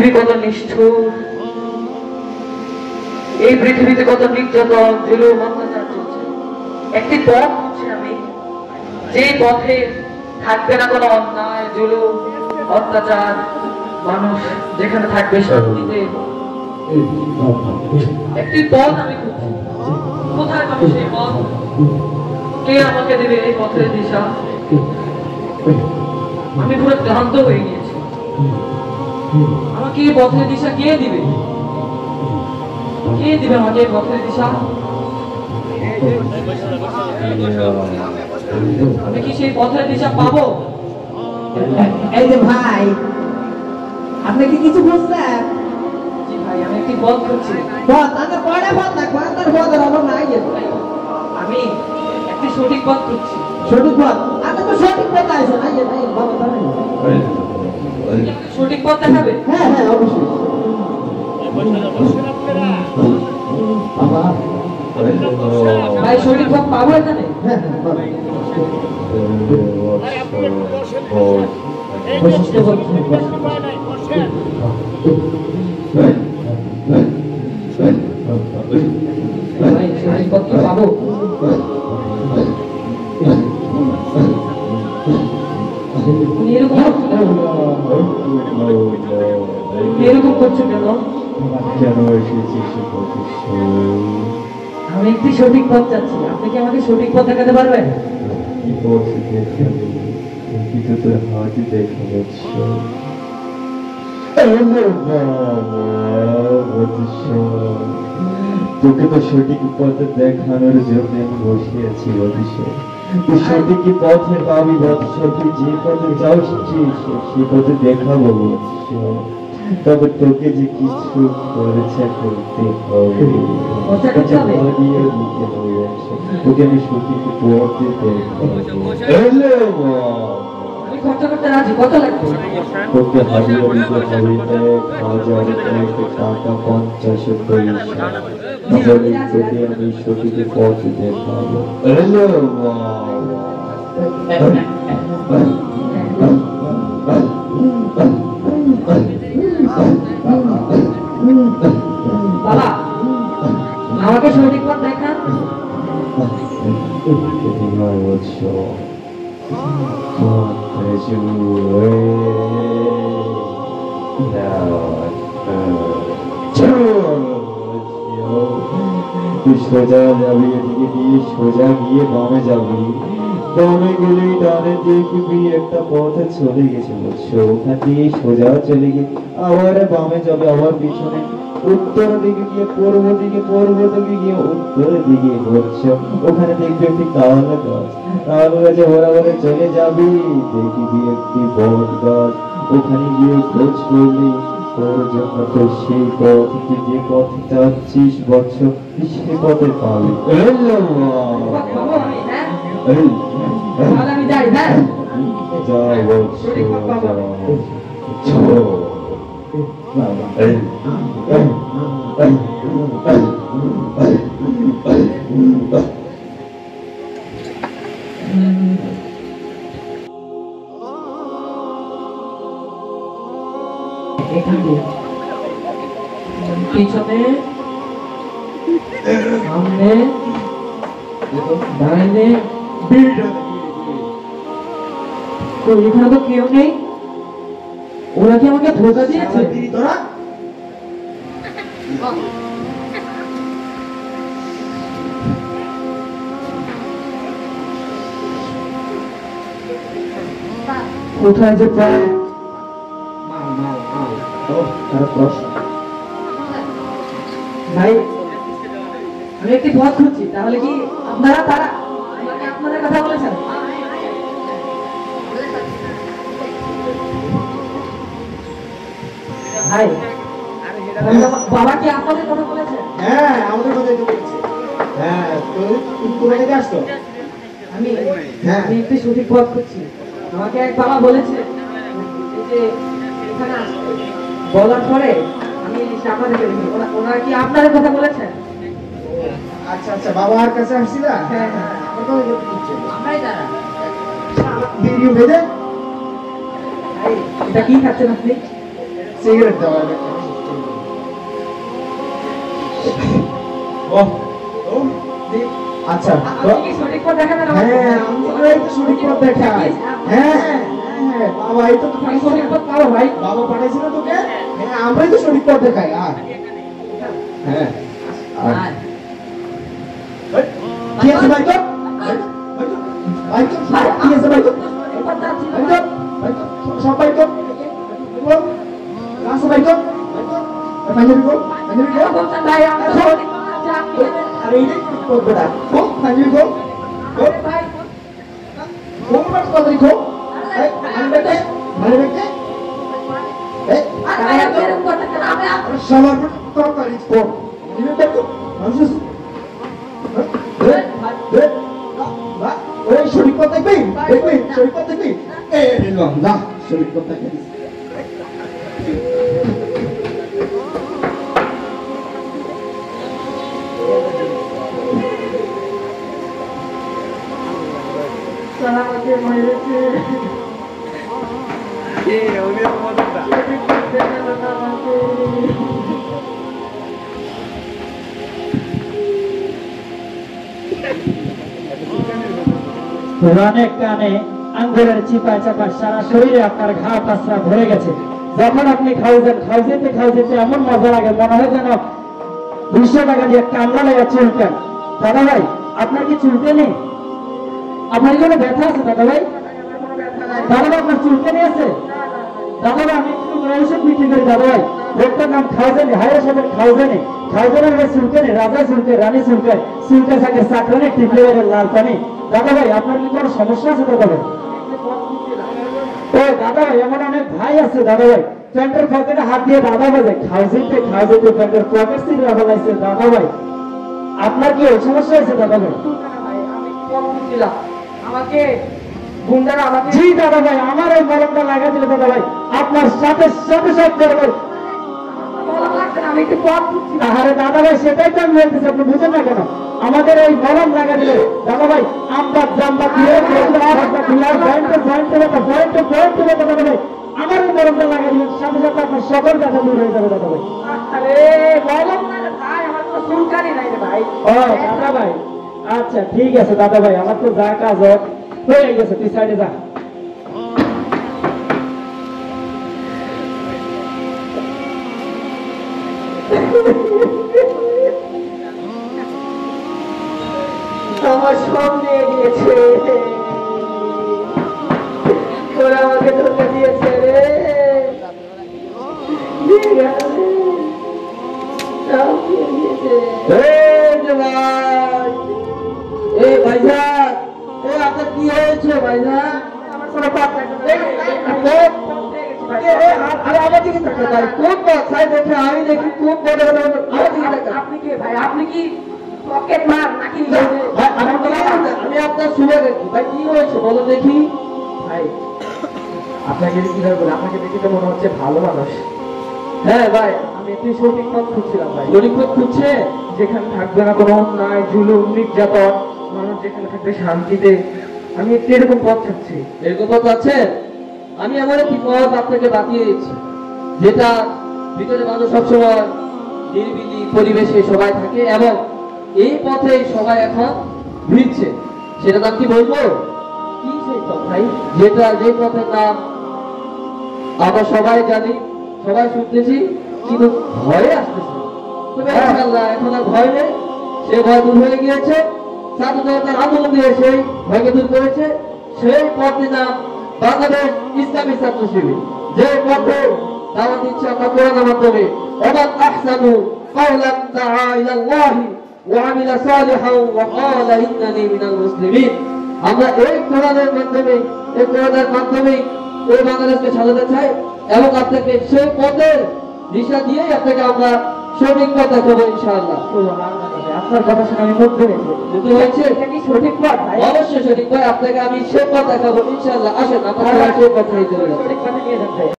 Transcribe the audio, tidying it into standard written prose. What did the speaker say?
পৃথিবী কত নিষ্ঠুর, এই পৃথিবীতে কত নির্যাতন, জুলুম, অত্যাচার চলছে। একটি পথ হচ্ছে আমি, যে পথে থাকবে না কোনো অন্যায়, জুলুম, অত্যাচার, মানুষ যেখানে থাকবে শান্তিতে, একটি পথ আমি খুঁজছি। কোথায় পাবো সেই পথ? কে আমাকে দেবে এই পথের দিশা? আমি পুরো ক্লান্ত হয়ে গিয়েছি। আমাকে এই পথের দিশা কে দিবে? কে দিবে আমাকে এই পথের দিশা? আমি কি সেই পথের দিশা পাবো? এই যে ভাই, আপনি কি কিছু বুঝছেন? জি ভাই, আমি একটি পথ খুঁজছি। পথ আমি পড়ে পথ দেখবো, তার পথের অভাব নাই। আমি একটি সঠিক পথ খুঁজছি। সঠিক পথ? আপনি তো সঠিক পথ আইছেন, আইয়ে নাই বাবা জানেন। সঠিক পথ দেখাবে? হ্যাঁ হ্যাঁ অবশ্যই। বাবা ভাই সঠিক পথ পাবো এখানে? হ্যাঁ হ্যাঁ বাবা ভাই সঠিক পথ কি পাবো? এরকম করছো কেন? আমি একটি সঠিক পথ চাচ্ছি, আপনি কি আমাকে সঠিক পথ দেখাতে পারবেন? তোকে তো সঠিক পথে দেখানোর জন্য আমি বসে আছি বৎস। তুই সঠিক পথে পাবি বৎস, তুই যে পথে যাচ্ছিস সে পথে দেখাবো বৎস। তবে তোকে যে কিছু খরচা করতে হবে, দিতে হবে, তোকে আমি সঠিক পথে দেখাবো। খরচা করতে রাজি, কত লাগবে? তোকে হাজিরা দিতে হবে 1001 টাকা 50 পয়সা। তোকে আমি সঠিক পথ দেখাবো। বাবা আমাকে সঠিক পথ দেখান। তুই সোজা যাবি, এদিকে দিয়ে সোজা গিয়ে বামে যাবি, বামে গেলে ডানে দেখবি একটা পথে চলে গেছে বৎস। ওখান দিয়ে সোজা চলে গিয়ে আবার বামে যাবে, আবার পিছনে উত্তর দিকে গিয়ে পূর্ব দিকে, পূর্ব দিকে গিয়ে উত্তর দিকে বৎস। ওখানে দেখবি একটি তাল গাছ, তাল গাছে বরাবরে চলে যাবি, দেখবি একটি বট গাছ। ওখানে গিয়ে খোঁজ করবি, তোর জন্য তো সেই পথ, তুই যে পথে যাচ্ছিস বৎস সে পথে পাবি। আমি যাই, হ্যাঁ যা বৎস এখানে পিছনে, সামনে, ডাইনে, তো এখানে তো কেউ নেই। ওরা কি আমাকে ধোকা দিয়েছে? তোরা কোথায় যে পায়? ভাই আমি একটি পথ খুঁজছি, তাহলে কি আপনারা তারা আমাকে আপনাদের কথা বলেছেন? ভাই বাবা কি আপনাদের কথা বলেছেন? হ্যাঁ আমাদের কথাই তো বলছে। হ্যাঁ তুই কোথা থেকে আসতো? আমি হ্যাঁ আমি একটি সঠিক পথ খুঁজছি। আমাকে এক বাবা বলেছে এই যে এখানে আসতে, বলার পরে আমি আপনাদেরকে দেখি। ওনারা কি আপনাদের কথা বলেছেন? আচ্ছা আচ্ছা, বাবার কাছে আসছিলা? হ্যাঁ হ্যাঁ, আমার কথা কি বলছে? আমরাই তারা। ভিডিও ভেজে ভাই এটা কি খাচ্ছেন আপনি? সিগারেট দাও আমি ওহ ও আচ্ছা আপনি কি সঠিক পথ দেখান না? হ্যাঁ আমরা এই তো সঠিক পথ দেখাই হ্যাঁ হ্যাঁ বাবা এই তো আপনি সঠিক পথ পাবো ভাই। বাবা পাঠাইছিল তোকে হ্যাঁ আমরাই তো সঠিক পথ দেখাই আর হ্যাঁ আর কি আছে ভাই তো ভাই তো কি আছে ভাই তো সবাই তো রাস্তা ভাই তো ফাইনালি গো ভাই আমরা সঠিক পথ আছে, আপনি আরে এই করবে না গো ফাইনালি গো গো ভাই গো মার কথা লিখো এই আমি বেটে মানে বেটে এই ভাই আপনি এরকম করতে কেন? আমি সবার তো তারিখ তো নিবে দেখো মানুষ ওই শরীর পথ দেখবি দেখবি শরীর পথ দেখবি এই নিলাম না শরীর পথ দেখবি আমাকে মেরেছে। পুরানে কানে আঙ্গুলের চিপা চাপা সারা শরীরে আপনার ঘা পাসরা ভরে গেছে। যখন আপনি খাওয়াতে এমন মজা লাগে, মনে হয় যেন 200 টাকা দিয়ে কামলা লাগা চুলকান। দাদা ভাই আপনার কি চুলকে নেই? আপনার কোনো ব্যথা আছে দাদা ভাই? দাদা ভাই আপনার চুলকে নেই আছে? দাদা ভাই আমি একটু ঔষধ বিক্রি করি দাদা ভাই, রোগটার নাম খাওয়াজানি, হায়া সাহেবের খাওয়াজানি। খাওয়াজানের ভাই চুলকে নেই, রাজা চুলকে, রানী চুলকে, চুলকে থাকে চাকরানি, টিপলে লাল পানি। দাদা ভাই আপনার কি কোনো সমস্যা আছে দাদা ভাই? ও দাদা ভাই এমন অনেক ভাই আছে দাদা ভাই, প্যান্টের পকেটে হাত দিয়ে দাদা বাজে, খাওয়াইতে প্যান্টের পকেট থেকে রাখা লাগছে। দাদা ভাই আপনার কি ওই সমস্যা হয়েছে দাদা ভাই? আমি কম ছিলাম, আমাকে গুন্ডারা আমাকে জি দাদা ভাই আমার এই মলমটা লাগা দিল দাদা ভাই, আপনার সাথে সাথে সব করবো। বলা লাগছে না, আমি একটু পথ খুঁজছিলাম। আরে দাদা ভাই সেটাই তো আমি বলতেছি, আপনি বুঝেন না কেন? আমাদের এই মলম লাগা দিলে দাদা ভাই আমরা জাম্বা দিয়ে দাদা ভাই আমার এই মলমটা লাগা দিলে সাথে সাথে আপনার সকল ব্যথা দূর হয়ে যাবে দাদা ভাই। আরে বললাম না রে ভাই, আমার কোনো চুলকানি নাই রে ভাই। ও দাদা ভাই আচ্ছা ঠিক আছে দাদা ভাই, আমার তো যা কাজ হয়ে গেছে, তুই সাইডে যা। আমার সব নিয়ে গিয়েছে, তোরা আমাকে ধোকা দিয়েছে রে, দিয়ে গেছে, সব নিয়ে গিয়েছে। ভাইজান আপনার কি হয়েছে ভাইজান? আমার কোনো পথ নাই। আপনি কে ভাই? আপনি কি পকেট মার নাকি? আমি আপনার শুনে দেখি ভাই, কি হয়েছে বলো দেখি। ভাই আপনাকে কিভাবে বলে, আপনাকে দেখে তো মনে হচ্ছে ভালো মানুষ। হ্যাঁ ভাই আমি একটু সঠিক পথ খুঁজছিলাম ভাই, গরিব খুঁজছে, যেখানে থাকবে না কোনো অন্যায়, জুলুম, নির্যাতন, মানুষ যেখানে থাকবে শান্তিতে। আমি একটু এরকম পথ চাচ্ছি। এরকম পথ আছে? আমি এমন একটি পথ আপনাকে বাতিয়ে দিচ্ছি, যেটা ভিতরে মানুষ সবসময় নিরিবিলি পরিবেশে সবাই থাকে এবং এই পথে সবাই এখন ভিড়ছে। সেটা নাম কি বলবো? কি সেই পথ ভাই? যে পথের নাম আমরা সবাই জানি, সবাই শুনতেছি, কিন্তু ভয়ে আসতেছে। তবে ইনশাআল্লাহ এখন আর ভয় নেই, সে ভয় দূর হয়ে গিয়েছে। ছাত্র জনতার আন্দোলন দিয়ে সেই ভয়কে দূর করেছে। সেই পথের নাম বাংলাদেশ ইসলামী ছাত্র শিবির, যে পথে দাওয়াত দিচ্ছে আমরা কোরআনের মাধ্যমে। ওমান আহসানু কাওলান দাআ ইলাল্লাহি ওয়া আমিলা সালিহান ওয়া ক্বালা ইন্নানি মিনাল মুসলিমিন। আমরা এই কোরআনের মাধ্যমে এই বাংলাদেশকে সাজাতে চাই এবং আপনাকে সেই পথের দিশা দিয়েই আপনাকে আমরা সঠিক পথ দেখাবো ইনশাআল্লাহ। আপনার কথা শুনে আমি মুগ্ধ হয়েছি। বুঝতে হয়েছে? এটা কি সঠিক পথ ভাই? অবশ্যই সঠিক ভাই, আপনাকে আমি সেই পথ দেখাবো ইনশাআল্লাহ। আসেন আমরা সেই পথে চলে যাবো। সঠিক পথে নিয়ে যান ভাই।